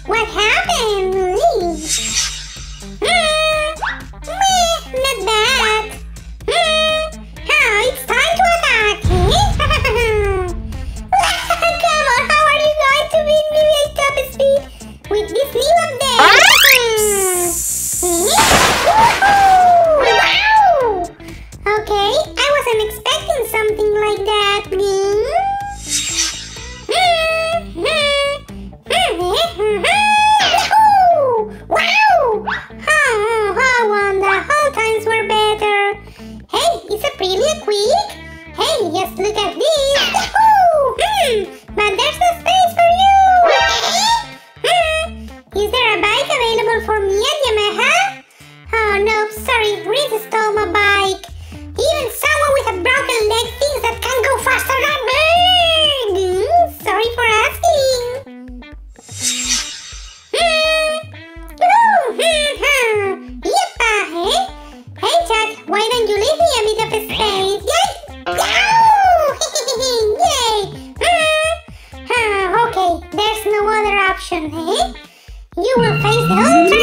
What happened? Not bad. It's time to attack. Come on, how are you going to beat me at top speed with this new update? Wow! Okay, I wasn't expecting something like that. Wow! How on the whole times were better. Hey, it's a pretty quick. Hey, just look at this. But there's no space for you. Is there a bike available for me at Yamaha? Oh no, sorry, Reese stole my bike. Even someone with a broken leg thinks that can go faster than me. Sorry for asking. Hey Jack, why don't you leave me a bit of space? Yay! Yay! Okay, there's no other option, eh? You will face the Ultra